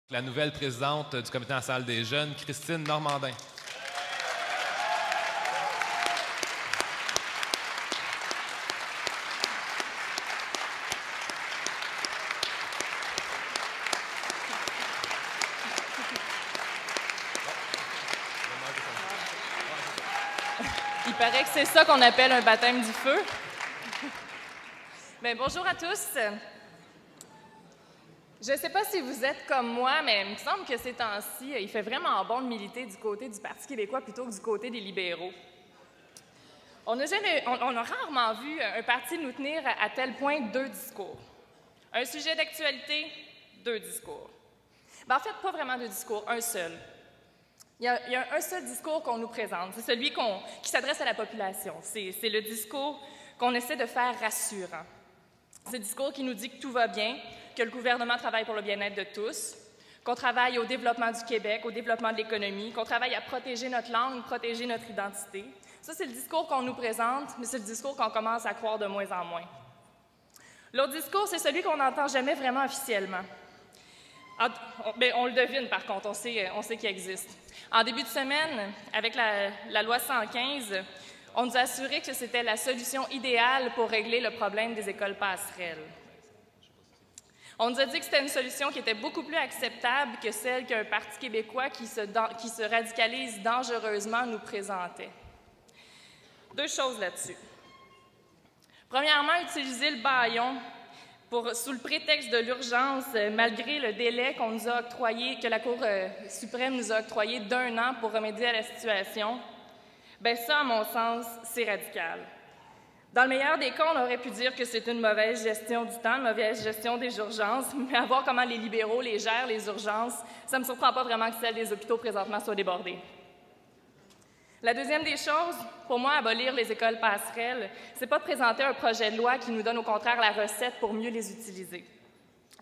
La nouvelle présidente du Comité national des jeunes, Christine Normandin. Il paraît que c'est ça qu'on appelle un baptême du feu. Bien, bonjour à tous. Je ne sais pas si vous êtes comme moi, mais il me semble que ces temps-ci, il fait vraiment bon de militer du côté du Parti québécois plutôt que du côté des libéraux. On a rarement vu un parti nous tenir à tel point deux discours. Un sujet d'actualité, deux discours. Ben, en fait, pas vraiment deux discours, un seul. Il y a un seul discours qu'on nous présente, c'est celui qui s'adresse à la population. C'est le discours qu'on essaie de faire rassurant. C'est le discours qui nous dit que tout va bien, que le gouvernement travaille pour le bien-être de tous, qu'on travaille au développement du Québec, au développement de l'économie, qu'on travaille à protéger notre langue, protéger notre identité. Ça, c'est le discours qu'on nous présente, mais c'est le discours qu'on commence à croire de moins en moins. L'autre discours, c'est celui qu'on n'entend jamais vraiment officiellement. On le devine, par contre, on sait qu'il existe. En début de semaine, avec la loi 115, on nous a assuré que c'était la solution idéale pour régler le problème des écoles passerelles. On nous a dit que c'était une solution qui était beaucoup plus acceptable que celle qu'un Parti québécois qui se radicalise dangereusement nous présentait. Deux choses là-dessus. Premièrement, utiliser le bâillon sous le prétexte de l'urgence, malgré le délai qu'on nous a octroyé, que la Cour suprême nous a octroyé d'1 an pour remédier à la situation, bien ça, à mon sens, c'est radical. Dans le meilleur des cas, on aurait pu dire que c'est une mauvaise gestion du temps, une mauvaise gestion des urgences, mais à voir comment les libéraux les gèrent, les urgences, ça ne me surprend pas vraiment que celle des hôpitaux présentement soit débordée. La deuxième des choses, pour moi, abolir les écoles passerelles, c'est pas de présenter un projet de loi qui nous donne au contraire la recette pour mieux les utiliser.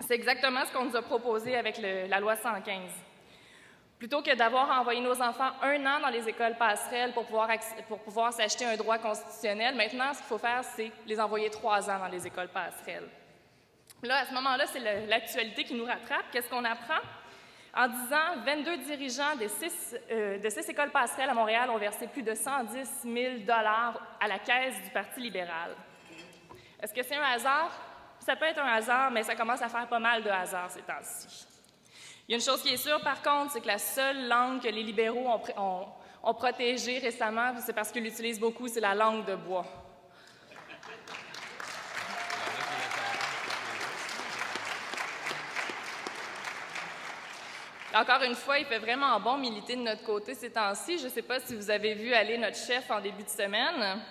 C'est exactement ce qu'on nous a proposé avec la loi 115. Plutôt que d'avoir envoyé nos enfants 1 an dans les écoles passerelles pour pouvoir s'acheter un droit constitutionnel, maintenant, ce qu'il faut faire, c'est les envoyer 3 ans dans les écoles passerelles. Là, à ce moment-là, c'est l'actualité qui nous rattrape. Qu'est-ce qu'on apprend? En 10 ans, 22 dirigeants de 6 écoles passerelles à Montréal ont versé plus de 110 000 $ à la caisse du Parti libéral. Est-ce que c'est un hasard? Ça peut être un hasard, mais ça commence à faire pas mal de hasard ces temps-ci. Il y a une chose qui est sûre, par contre, c'est que la seule langue que les libéraux ont protégée récemment, c'est parce qu'ils l'utilisent beaucoup, c'est la langue de bois. Encore une fois, il fait vraiment bon militer de notre côté ces temps-ci. Je ne sais pas si vous avez vu aller notre chef en début de semaine.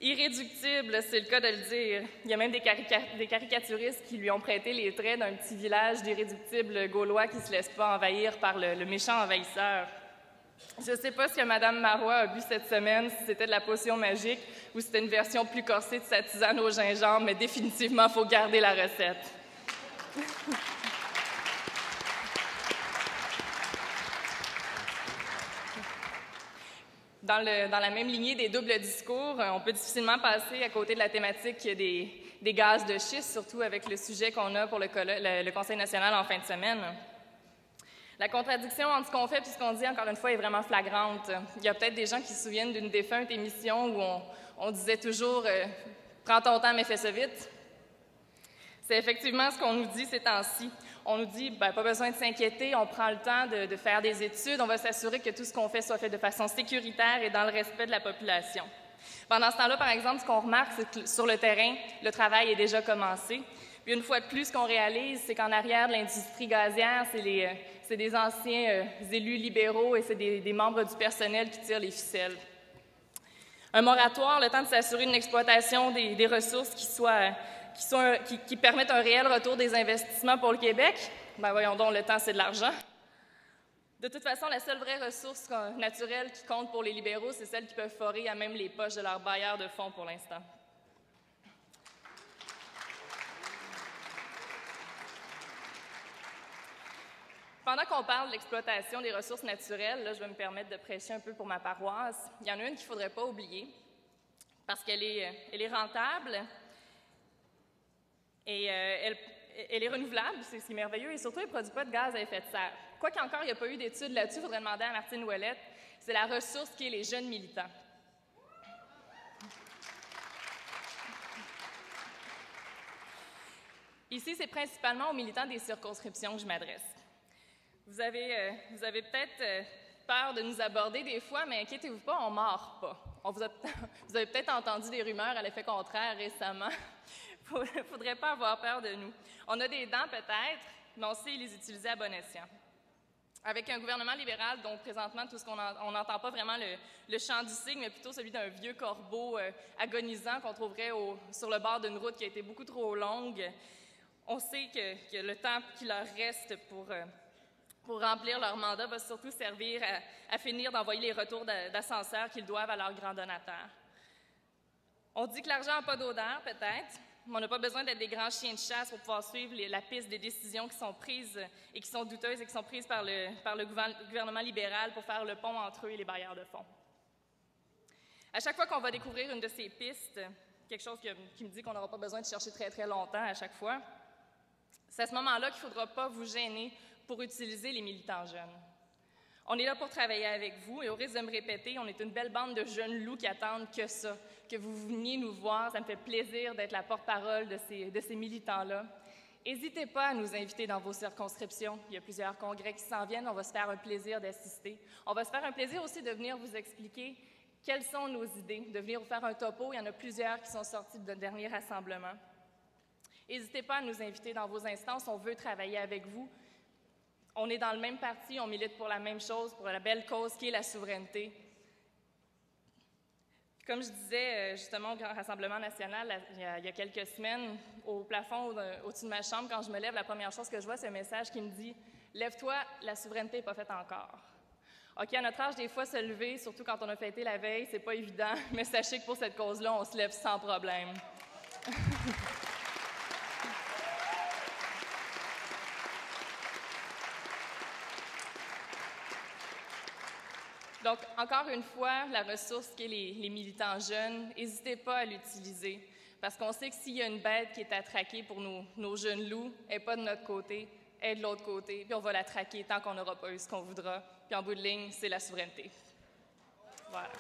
Irréductible, c'est le cas de le dire. Il y a même des caricaturistes qui lui ont prêté les traits d'un petit village d'irréductibles gaulois qui ne se laissent pas envahir par le méchant envahisseur. Je ne sais pas ce que Mme Marois a bu cette semaine, si c'était de la potion magique ou si c'était une version plus corsée de sa tisane au gingembre, mais définitivement, il faut garder la recette. Dans la même lignée des doubles discours, on peut difficilement passer à côté de la thématique des gaz de schiste, surtout avec le sujet qu'on a pour le Conseil national en fin de semaine. La contradiction entre ce qu'on fait et ce qu'on dit, encore une fois, est vraiment flagrante. Il y a peut-être des gens qui se souviennent d'une défunte émission où on disait toujours « Prends ton temps, mais fais ça vite ». C'est effectivement ce qu'on nous dit ces temps-ci. On nous dit, pas besoin de s'inquiéter, on prend le temps de faire des études, on va s'assurer que tout ce qu'on fait soit fait de façon sécuritaire et dans le respect de la population. Pendant ce temps-là, par exemple, ce qu'on remarque, c'est que sur le terrain, le travail est déjà commencé. Puis une fois de plus, ce qu'on réalise, c'est qu'en arrière de l'industrie gazière, c'est des anciens élus libéraux et c'est des membres du personnel qui tirent les ficelles. Un moratoire, le temps de s'assurer une exploitation des ressources qui permettent un réel retour des investissements pour le Québec, bien voyons donc, le temps, c'est de l'argent. De toute façon, la seule vraie ressource naturelle qui compte pour les libéraux, c'est celle qui peut forer à même les poches de leurs bailleurs de fonds pour l'instant. Pendant qu'on parle de l'exploitation des ressources naturelles, là, je vais me permettre de prêcher un peu pour ma paroisse. Il y en a une qu'il ne faudrait pas oublier, parce qu'elle est rentable, et elle est renouvelable, c'est ce qui est merveilleux, et surtout, elle ne produit pas de gaz à effet de serre. Quoi qu'encore, il n'y a pas eu d'études là-dessus, il faudrait demander à Martine Ouellette, c'est la ressource qui est les jeunes militants. Ici, c'est principalement aux militants des circonscriptions que je m'adresse. Vous avez peut-être peur de nous aborder des fois, mais inquiétez-vous pas, on ne mord pas. Vous avez peut-être entendu des rumeurs à l'effet contraire récemment. Il ne faudrait pas avoir peur de nous. On a des dents peut-être, mais on sait les utiliser à bon escient. Avec un gouvernement libéral dont présentement, tout ce qu'on n'entend pas vraiment le chant du cygne, mais plutôt celui d'un vieux corbeau agonisant qu'on trouverait sur le bord d'une route qui a été beaucoup trop longue, on sait que le temps qui leur reste pour remplir leur mandat va surtout servir à finir d'envoyer les retours d'ascenseurs qu'ils doivent à leurs grands donateurs. On dit que l'argent n'a pas d'odeur, peut-être, mais on n'a pas besoin d'être des grands chiens de chasse pour pouvoir suivre la piste des décisions qui sont prises et qui sont douteuses et qui sont prises par le gouvernement libéral pour faire le pont entre eux et les bailleurs de fonds. À chaque fois qu'on va découvrir une de ces pistes, quelque chose qui me dit qu'on n'aura pas besoin de chercher très, très longtemps à chaque fois, c'est à ce moment-là qu'il ne faudra pas vous gêner pour utiliser les militants jeunes. On est là pour travailler avec vous et au risque de me répéter, on est une belle bande de jeunes loups qui attendent que ça, que vous veniez nous voir. Ça me fait plaisir d'être la porte-parole de ces militants-là. N'hésitez pas à nous inviter dans vos circonscriptions. Il y a plusieurs congrès qui s'en viennent. On va se faire un plaisir d'assister. On va se faire un plaisir aussi de venir vous expliquer quelles sont nos idées, de venir vous faire un topo. Il y en a plusieurs qui sont sortis de notre dernier rassemblement. N'hésitez pas à nous inviter dans vos instances. On veut travailler avec vous. On est dans le même parti, on milite pour la même chose, pour la belle cause qui est la souveraineté. Puis comme je disais justement au Grand Rassemblement national il y a quelques semaines, au plafond au-dessus de ma chambre, quand je me lève, la première chose que je vois, c'est un message qui me dit « Lève-toi, la souveraineté n'est pas faite encore ». OK, à notre âge, des fois, se lever, surtout quand on a fêté la veille, c'est pas évident, mais sachez que pour cette cause-là, on se lève sans problème. Donc, encore une fois, la ressource qui est les militants jeunes, n'hésitez pas à l'utiliser, parce qu'on sait que s'il y a une bête qui est à traquer pour nos jeunes loups, elle n'est pas de notre côté, elle est de l'autre côté, puis on va la traquer tant qu'on n'aura pas eu ce qu'on voudra. Puis en bout de ligne, c'est la souveraineté. Voilà.